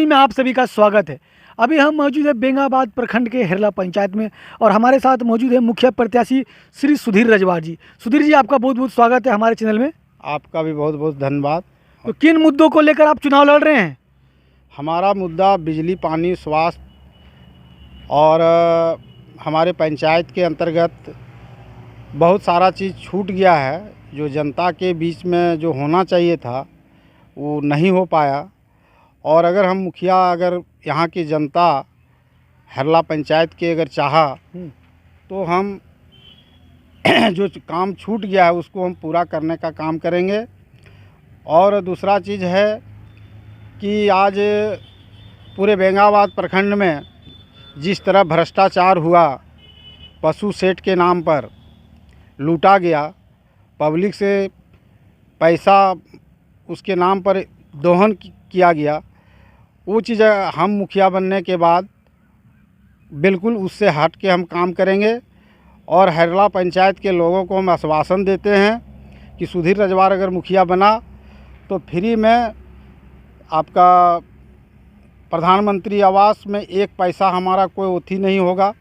Channel में आप सभी का स्वागत है। अभी हम मौजूद है बेंगाबाद प्रखंड के हेरला पंचायत में और हमारे साथ मौजूद है मुखिया प्रत्याशी श्री सुधीर रजवार जी। सुधीर जी, आपका बहुत बहुत स्वागत है हमारे चैनल में। आपका भी बहुत बहुत धन्यवाद। तो किन मुद्दों को लेकर आप चुनाव लड़ रहे हैं? हमारा मुद्दा बिजली, पानी, स्वास्थ्य और हमारे पंचायत के अंतर्गत बहुत सारा चीज़ छूट गया है। जो जनता के बीच में जो होना चाहिए था वो नहीं हो पाया। और अगर हम मुखिया, अगर यहाँ की जनता हेरला पंचायत के अगर चाहा तो हम जो काम छूट गया है उसको हम पूरा करने का काम करेंगे। और दूसरा चीज़ है कि आज पूरे बेंगाबाद प्रखंड में जिस तरह भ्रष्टाचार हुआ, पशु सेठ के नाम पर लूटा गया, पब्लिक से पैसा उसके नाम पर दोहन किया गया, वो चीज़ हम मुखिया बनने के बाद बिल्कुल उससे हट के हम काम करेंगे। और हेरला पंचायत के लोगों को हम आश्वासन देते हैं कि सुधीर रजवार अगर मुखिया बना तो फ्री में आपका प्रधानमंत्री आवास में एक पैसा हमारा कोई ओथी नहीं होगा,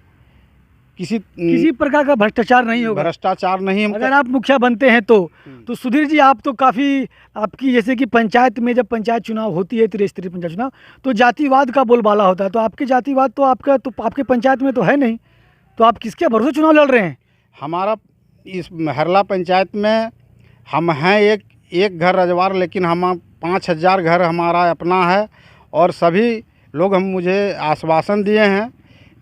किसी प्रकार का भ्रष्टाचार नहीं होगा। भ्रष्टाचार नहीं। अगर आप मुखिया बनते हैं तो सुधीर जी, आप तो काफ़ी आपकी जैसे कि पंचायत में जब पंचायत चुनाव होती है, त्रिस्तरीय पंचायत चुनाव, तो जातिवाद का बोलबाला होता है। तो आपके जातिवाद तो आपके पंचायत में तो है नहीं, तो आप किसके भरोसे चुनाव लड़ रहे हैं? हमारा इस हेरला पंचायत में हम हैं एक घर रजवार, लेकिन हम 5000 घर हमारा अपना है। और सभी लोग मुझे आश्वासन दिए हैं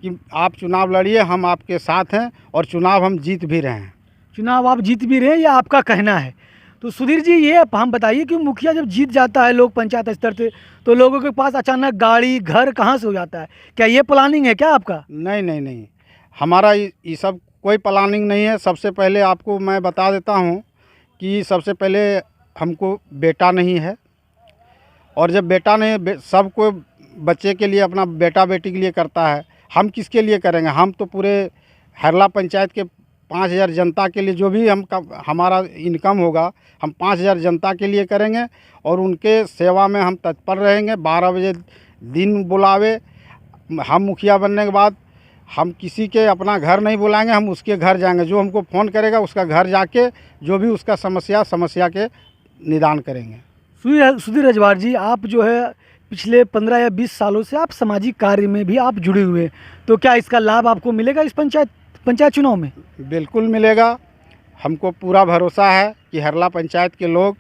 कि आप चुनाव लड़िए, हम आपके साथ हैं और चुनाव हम जीत भी रहे हैं। चुनाव आप जीत भी रहे हैं, ये आपका कहना है। तो सुधीर जी, ये हम बताइए कि मुखिया जब जीत जाता है लोग पंचायत स्तर से, तो लोगों के पास अचानक गाड़ी घर कहाँ से हो जाता है? क्या ये प्लानिंग है क्या आपका? नहीं, हमारा ये सब कोई प्लानिंग नहीं है। सबसे पहले आपको मैं बता देता हूँ कि सबसे पहले हमको बेटा नहीं है। और जब बेटा नहीं, सब कोई बच्चे के लिए, अपना बेटा बेटी के लिए करता है, हम किसके लिए करेंगे? हम तो पूरे हेरला पंचायत के 5000 जनता के लिए जो भी हमारा इनकम होगा, हम 5000 जनता के लिए करेंगे और उनके सेवा में हम तत्पर रहेंगे। 12 बजे दिन बुलावे, हम मुखिया बनने के बाद हम किसी के अपना घर नहीं बुलाएंगे, हम उसके घर जाएंगे। जो हमको फ़ोन करेगा उसका घर जाके जो भी उसका समस्या के निदान करेंगे। सुधीर रजवार जी, आप जो है पिछले 15 या 20 सालों से आप सामाजिक कार्य में भी आप जुड़े हुए हैं, तो क्या इसका लाभ आपको मिलेगा इस पंचायत चुनाव में? बिल्कुल मिलेगा। हमको पूरा भरोसा है कि हेरला पंचायत के लोग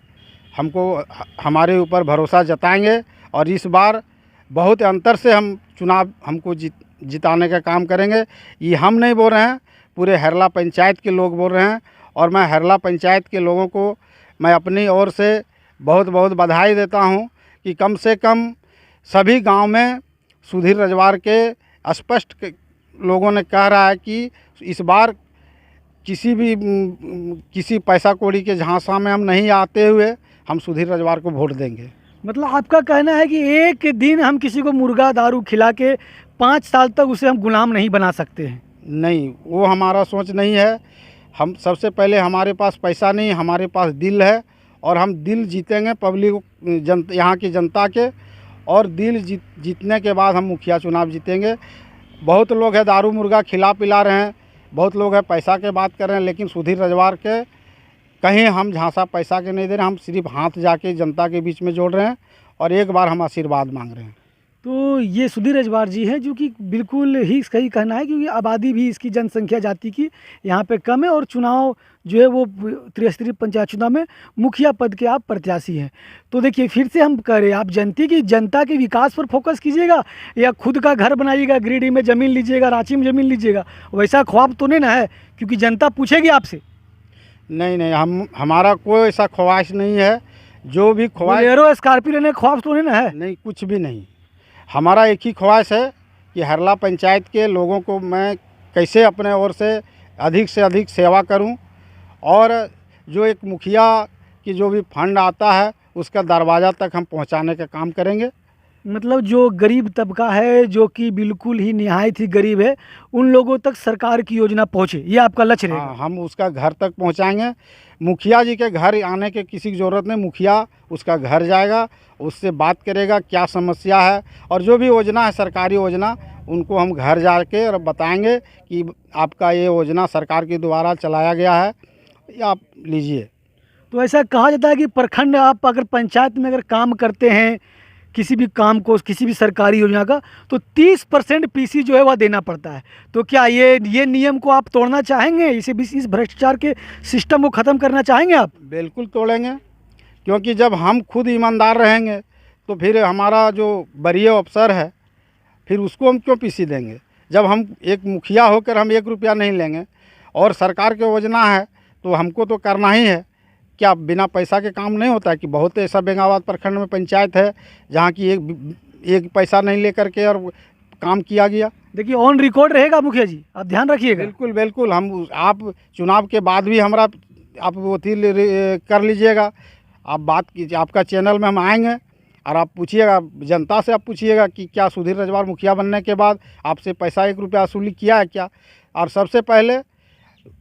हमारे ऊपर भरोसा जताएंगे और इस बार बहुत अंतर से हम चुनाव हमको जिताने का काम करेंगे। ये हम नहीं बोल रहे हैं, पूरे हेरला पंचायत के लोग बोल रहे हैं। और मैं हेरला पंचायत के लोगों को मैं अपनी ओर से बहुत बहुत बधाई देता हूं कि कम से कम सभी गांव में सुधीर रजवार के स्पष्ट लोगों ने कह रहा है कि इस बार किसी पैसा कौड़ी के झांसा में हम नहीं आते हुए हम सुधीर रजवार को वोट देंगे। मतलब आपका कहना है कि एक दिन हम किसी को मुर्गा दारू खिला के 5 साल तक उसे हम गुलाम नहीं बना सकते हैं? नहीं, वो हमारा सोच नहीं है। हम सबसे पहले, हमारे पास पैसा नहीं, हमारे पास दिल है और हम दिल जीतेंगे पब्लिक यहाँ की जनता के। और दिल जीतने के बाद हम मुखिया चुनाव जीतेंगे। बहुत लोग हैं दारू मुर्गा खिला पिला रहे हैं, बहुत लोग हैं पैसा के बात कर रहे हैं, लेकिन सुधीर रजवार के कहीं हम झांसा पैसा के नहीं दे रहे। हम सिर्फ हाथ जाके जनता के बीच में जोड़ रहे हैं और एक बार हम आशीर्वाद मांग रहे हैं। तो ये सुधीर रजवार जी हैं, जो कि बिल्कुल ही सही कहना है, क्योंकि आबादी भी इसकी जनसंख्या जाति की यहाँ पे कम है और चुनाव जो है वो त्रिस्तरीय पंचायत चुनाव में मुखिया पद के आप प्रत्याशी हैं। तो देखिए, फिर से हम कह रहे हैं, आप जनता के विकास पर फोकस कीजिएगा या खुद का घर बनाइएगा, गिरिडीह में ज़मीन लीजिएगा, रांची में ज़मीन लीजिएगा, वैसा ख्वाब तो नहीं ना है? क्योंकि जनता पूछेगी आपसे। नहीं, हमारा कोई ऐसा ख्वाहिश नहीं है। जो भी ख्वाहिश, बोलेरो स्कॉर्पियो लेने ख्वाब तो नहीं ना है? नहीं, कुछ भी नहीं। हमारा एक ही ख्वाहिश है कि हेरला पंचायत के लोगों को मैं कैसे अपने ओर से अधिक सेवा करूं और जो एक मुखिया की जो भी फंड आता है उसका दरवाज़ा तक हम पहुंचाने का काम करेंगे। मतलब जो गरीब तबका है, जो कि बिल्कुल ही निहायत ही गरीब है, उन लोगों तक सरकार की योजना पहुँचे, ये आपका लक्ष्य रहेगा। हाँ, हम उसका घर तक पहुंचाएंगे। मुखिया जी के घर आने की किसी की ज़रूरत नहीं, मुखिया उसका घर जाएगा, उससे बात करेगा क्या समस्या है, और जो भी योजना है सरकारी योजना उनको हम घर जाके और बताएंगे कि आपका ये योजना सरकार के द्वारा चलाया गया है, ये आप लीजिए। तो ऐसा कहा जाता है कि प्रखंड आप अगर पंचायत में अगर काम करते हैं, किसी भी काम को, किसी भी सरकारी योजना का, तो 30% पीसी जो है वह देना पड़ता है। तो क्या ये नियम को आप तोड़ना चाहेंगे? इस भ्रष्टाचार के सिस्टम को ख़त्म करना चाहेंगे आप? बिल्कुल तोड़ेंगे, क्योंकि जब हम खुद ईमानदार रहेंगे तो फिर हमारा जो वरीय अफसर है फिर उसको हम क्यों पीसी देंगे। जब हम एक मुखिया होकर हम 1 रुपया नहीं लेंगे और सरकार की योजना है तो हमको तो करना ही है। क्या बिना पैसा के काम नहीं होता है? कि बहुत ऐसा बेंगाबाद प्रखंड में पंचायत है जहाँ की एक पैसा नहीं लेकर के और काम किया गया। देखिए, ऑन रिकॉर्ड रहेगा मुखिया जी, आप ध्यान रखिएगा। बिल्कुल बिल्कुल, हम आप चुनाव के बाद भी हमारा आप वो कर लीजिएगा, आप बात कीजिए, आपका चैनल में हम आएंगे और आप पूछिएगा, जनता से आप पूछिएगा कि क्या सुधीर रजवार मुखिया बनने के बाद आपसे पैसा 1 रुपया वसूली किया है क्या। और सबसे पहले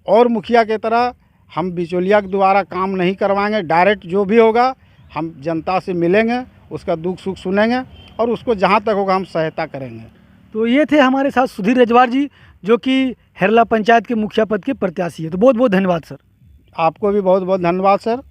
और मुखिया की तरह हम बिचौलिया के द्वारा काम नहीं करवाएंगे, डायरेक्ट जो भी होगा हम जनता से मिलेंगे, उसका दुख सुख सुनेंगे और उसको जहाँ तक होगा हम सहायता करेंगे। तो ये थे हमारे साथ सुधीर रजवार जी, जो कि हेरला पंचायत के मुखिया पद के प्रत्याशी है। तो बहुत बहुत धन्यवाद सर। आपको भी बहुत बहुत धन्यवाद सर।